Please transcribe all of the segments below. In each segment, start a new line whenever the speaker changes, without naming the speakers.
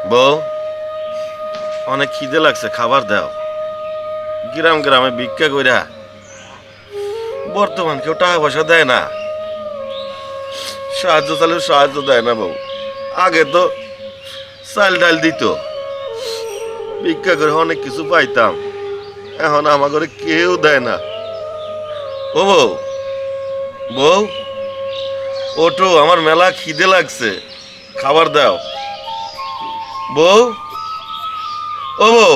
বউ, অনেক খিদে লাগছে, খাবার দাও। গ্রাম গ্রামে ভিক্ষা কইরা বর্তমান কেউ টাকা পয়সা দেয় না, সাহায্য চালেও সাহায্য দেয় না বউ। আগে তো চাল ডাল দিত, ভিক্ষা করে অনেক কিছু পাইতাম। এখন আমার ঘরে কেউ দেয় না। ও বউ, বউ ওঠো, আমার মেলা খিদে লাগছে, খাবার দাও। বউ, ও বউ,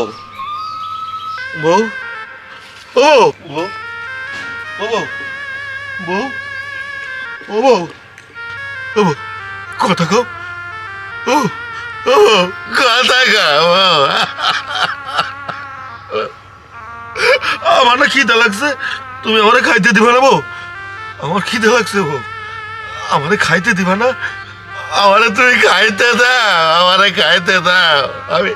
বউ, ও বউ, ও বউ, বউ, ও বউ, ও বউ, কথা কও, ও ও কথা কও। আমার না খিদে লাগছে, তুমি আমারে খাইতে দিবা না বউ? আমার খিদে লাগছে বউ, আমারে খাইতে দিবা না? আমারে তুমি খাইতে দাও, আমারে খাইতে দাও। আমি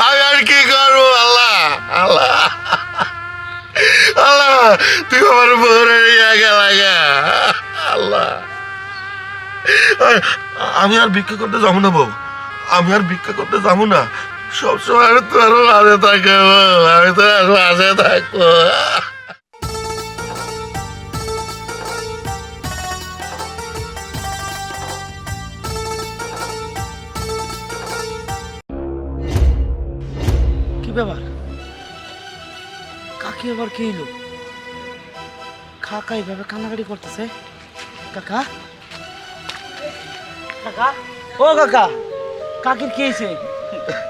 আমি আর কি করবো? আল্লাহ, আল্লাহ, আল্লাহ, তুই আমার বউরে নিয়ে গেলা গা। আল্লাহ, আমি আর ভিক্ষা করতে যাবো না বউ, আমি আর ভিক্ষা করতে যাবো না। সবসময় আমি তোর মাঝে থাকবো, আমি তোর মাঝে থাকবো।
কি ব্যাপার? কাকি আবার কি এলো? কাকা এইভাবে কান্নাকাটি করতেছে। কাকা, কাকা, ও কাকা, কাকির কি হয়েছে?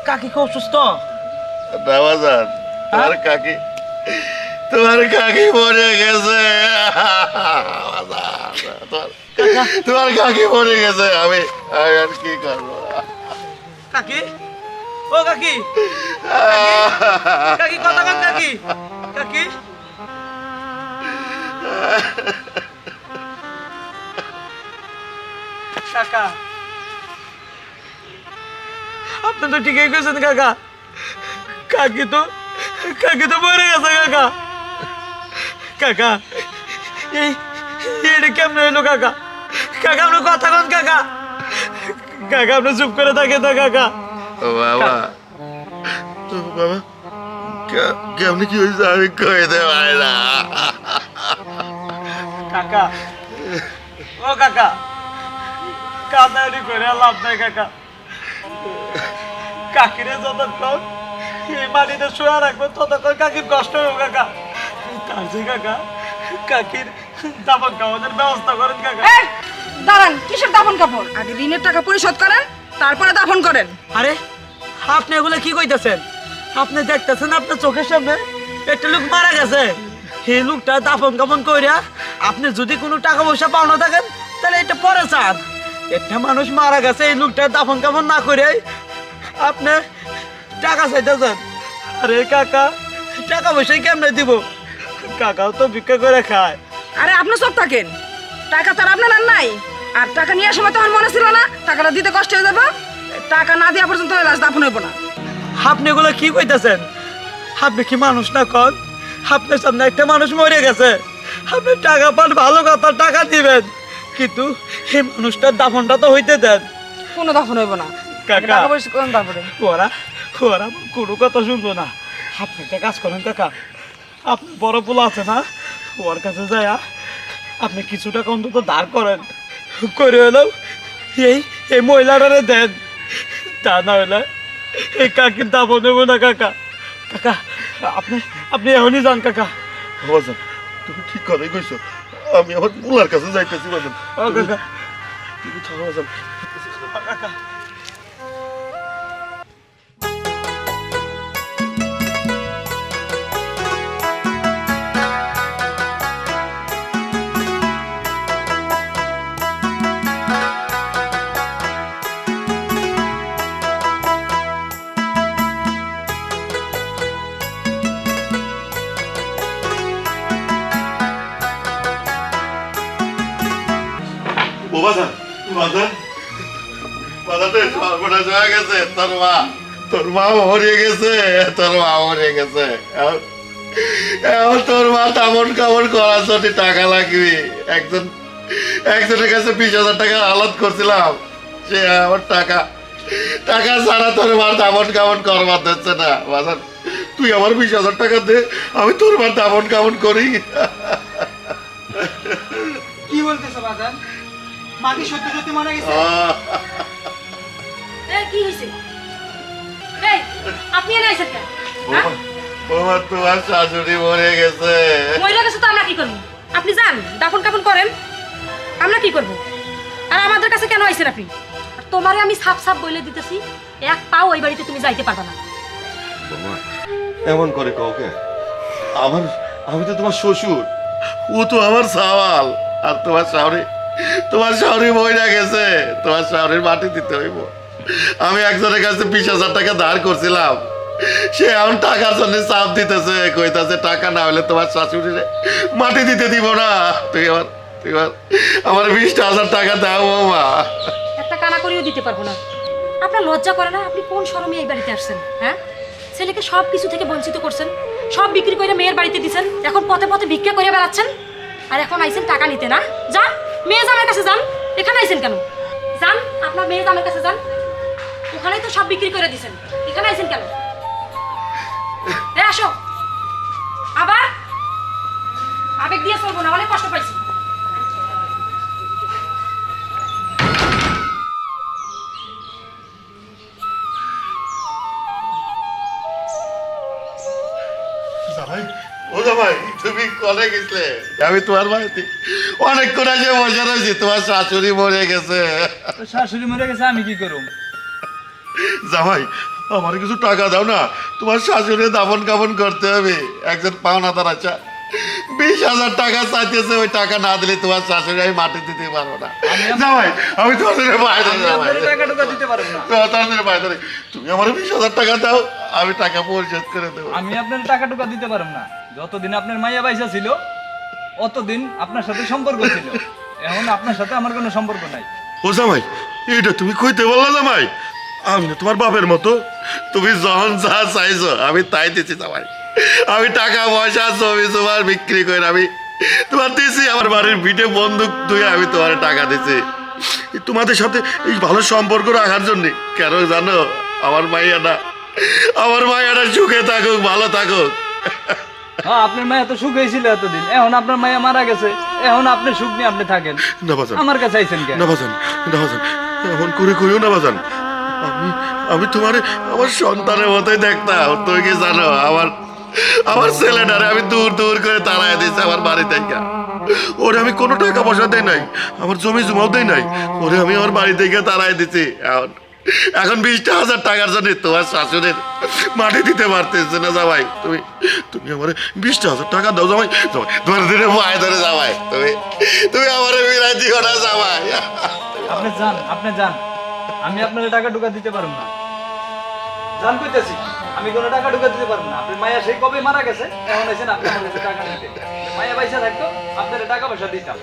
কাকি খুব সুস্থ?
রামাজান, তোমার কাকি, তোমার কাকি মরে গেছে। তোমার কাকি মরে গেছে। আমি আমি আর কি করবো?
কাকি, ও কাকি, কাকি কথা কন কাকি, কাকি। কাকা, আপনি তো ঠিকই কইছেন কাকা, কাকি তো মরে গেছে কাকা। কাকা, এটা কেমনে হইলো কাকা? কাকা আপনি কথা কন কাকা, কাকা আপনি চুপ করে থাকে তো কাকা।
ও বাবা, ও বাবা, কেমনি কি হয়েছে আমি কইতে পারি না।
কাকা, ও কাকা, কান্নাকাটি করে লাভ নাই কাকা। কাকিরে যতক্ষণ এই মাটিতে শুয়ে রাখবো ততক্ষণ কাকির কষ্ট হবে কাকা। তার যে কাকা, কাকির দাফন কাপড়ের ব্যবস্থা করেন কাকা।
এই, দাঁড়ান, কিসের দাফন কাপড়? আগে ঋণের টাকা পরিশোধ করেন, তারপরে দাফন করেন।
আরে আপনি এগুলো কি কইতেছেন? আপনি দেখতেছেন আপনার চোখের সামনে একটা লোক মারা গেছে। এই লোকটা দাফন কাপন কইরা আপনি যদি কোনো টাকা পয়সা পাওনা থাকেন তাহলে এটা পরে চান। একটা মানুষ মারা গেছে, এই লোকটা দাফন কাপন না করে আপনি টাকা চাইতেছেন। আরে কাকা, টাকা পয়সাই কেমনে দিব? কাকাও তো ভিক্ষা করে খায়।
আরে আপনি সব থাকেন, টাকা তো আর আপনার আর নাই। আর টাকা নেওয়ার সময় তখন মনে ছিল না টাকাটা দিতে কষ্ট হয়ে যাবে? টাকা না দেওয়া পর্যন্ত লাশ দাফন হইব না।
আপনি এগুলো কি কইতেছেন? আপনি কি মানুষ না কন? আপনার সামনে একটা মানুষ মরে গেছে, আপনি টাকা পান ভালো কথা, টাকা দিবেন, কিন্তু এই মানুষটার দাফনটা তো হইতে দেন।
কোনো দাফন হইব না।
কাকা,
টাকা পরিশোধ করেন তারপরে।
ওরা ওরা কোনো কথা শুনবো না। আপনি একটা কাজ করেন কাকা, আপনি বড় পোলা আছে না, ওর কাছে যায় আপনি কিছু টাকা অন্তত ধার করেন, করে হলেও এই এই মহিলাটারে দেন। তা না হলে এই কাকির দাফন হইব না কাকা। কাকা, আপনি আপনি এখনই যান কাকা।
বাজান, তুমি ঠিক কথাই কইছো, আমি আমার পোলার কাছে যাইতেছি। বাজান,
ও কাকা,
তুমি থাকো বাজান।
কাকা।
ও বাজান, বাজান, বাজাতে সর্বনাশ হয়ে গেছে। তোর মা মরে গেছে, তোর মা মরে গেছে। এখন তোর মা তামন কামড় করার জন্য টাকা লাগবে। একজনের কাছে 20,000 টাকা আলাদ করছিলাম, সে আমার টাকা টাকা ছাড়া তোর মার দামন কামন করবার দিচ্ছে না বাজান। তুই আমার 20,000 টাকা দে, আমি তোর মার দামন কামন করি।
কি বলতেছো বাজান? মা কি সত্যি সত্যি মারা গেছে?
এই কি হইছে? এই আপনি এনে আইছেন কেন?
বৌমা, তোমার শাশুড়ি মরে গেছে।
মইরা গেছে তো আমরা কি করব? আপনি যান দাফন কাফন করেন, আমরা কি করব? আর আমাদের কাছে কেন আইছেন আপনি? আর তোমারে আমি সাপ সাপ বলে দিতেছি, এক পাও ওই বাড়িতে তুমি যাইতে পারবে না।
বৌমা, এমন করে কাউকে? আমি তো তোমার শ্বশুর, ও তো আমার সাওয়াল। আর তোমার শাশুড়ি মরে গেছে, তোমার শাশুড়ির মাটি দিতে হইব। আমি একজনের কাছে 20,000 টাকা ধার করছিলাম, সে এখন টাকার জন্য চাপ দিতেছে, কইতাছে টাকা না হলে তোমার শাশুড়িরে মাটি দিতে দিব না। তুই আমার 20,000 টাকা দাও বৌমা।
একটা কানা করেও দিতে পারবো না। আপনার লজ্জা করে না? আপনি কোন শরমে এই বাড়িতে আসছেন? হ্যাঁ, ছেলেকে সব কিছু থেকে বঞ্চিত করছেন, সব বিক্রি করে মেয়ের বাড়িতে দিছেন, এখন পথে পথে ভিক্ষা করে বেড়াচ্ছেন, আর এখন আইছেন টাকা নিতে না? যান মেয়ে জামের কাছে যান, এখানে আইছেন কেন? যান আপনার মেয়ে জামের কাছে যান, ওখানেই তো সব বিক্রি করে দিছেন, এখানে আইছেন কেন? আসো। আবার আবেগ দিয়ে চলবো না, অনেক কষ্ট পাইছি।
জামাই, ও জামাই, তুমি কলে গেছিলে? আমি তোমার বাড়িতে অনেক করে যে বসে রয়েছি, তোমার শাশুড়ি মরে গেছে।
তো শাশুড়ি মরে গেছে, আমি কি করব?
জামাই, আমার কিছু টাকা দাও না, তোমার শাশুড়ি দাফন কাফন করতে হবে। একজন পাওনাদার আছে, 20,000 টাকা চাইতেছে, ওই টাকা না দিলে তোমার শাশুড়ি আমি মাটি দিতে পারবো না। জামাই, আমি তোমার বাইরে
টাকা টুকা দিতে পারবো না।
বাইরে, তুমি আমার 20,000 টাকা দাও, আমি টাকা পরিশোধ করে দেবো।
আমি আপনার টাকা টুকা দিতে পারবো না। যতদিন আপনার মাইয়া বাইসা ছিল অতদিন আপনার সাথে সম্পর্ক ছিল, এখন আপনার সাথে আমার কোনো সম্পর্ক নাই।
ও জামাই, এটা তুমি কইতে বললা জামাই? আমি না তোমার বাপের মতো, তুমি যখন যা চাইছো আমি তাই দিচ্ছি জামাই। আমি টাকা পয়সা জমি তোমার বিক্রি করে আমি তোমার দিছি, আমার বাড়ির ভিটে বন্দুক ধুয়ে আমি তোমার টাকা দিছি তোমাদের সাথে এই ভালো সম্পর্ক রাখার জন্য। কেন জানো? আমার মাইয়াটা সুখে থাকুক, ভালো থাকুক।
হ্যাঁ, আপনার মায়া তো সুখ হয়েছিল এতদিন, এখন আপনার মায়া মারা গেছে, এখন আপনি সুখ নিয়ে আপনি থাকেন।
না বাজান,
আমার কাছে আইছেন কেন?
না বাজান, এমন করে কইও না বাজান। আমি তোমার আমার সন্তানের মতোই দেখতাম। তুই কি জানো, আমার ছেলেটারে আমি দূর দূর করে তাড়াই দিয়েছি আমার বাড়ি থেকে। ওরে আমি কোনো টাকা পয়সা দেই নাই, আমার জমি জমাও দেই নাই, ওরে আমি আমার বাড়ি থেকে তাড়াই দিছি। এখন 20,000 টাকার জন্য তোমার শাশুড়ির মাটি দিতে পারতেছে না। জামাই, তুমি আমার 20,000 টাকা দাও জামাই। ধরে ধরে পায়ে ধরে জামাই, তুমি আমার বিরাজ দিও না জামাই।
আপনি যান, আমি আপনার টাকা টুকা দিতে পারবো না। জান কইতেছি, আমি কোনো টাকা টুকা দিতে পারবো না। আপনার মায়া সেই কবে মারা গেছে, এখন এসেন আপনি আমার কাছে টাকা নিতে। মায়া পয়সা থাকতো আপনার টাকা পয়সা দিতাম।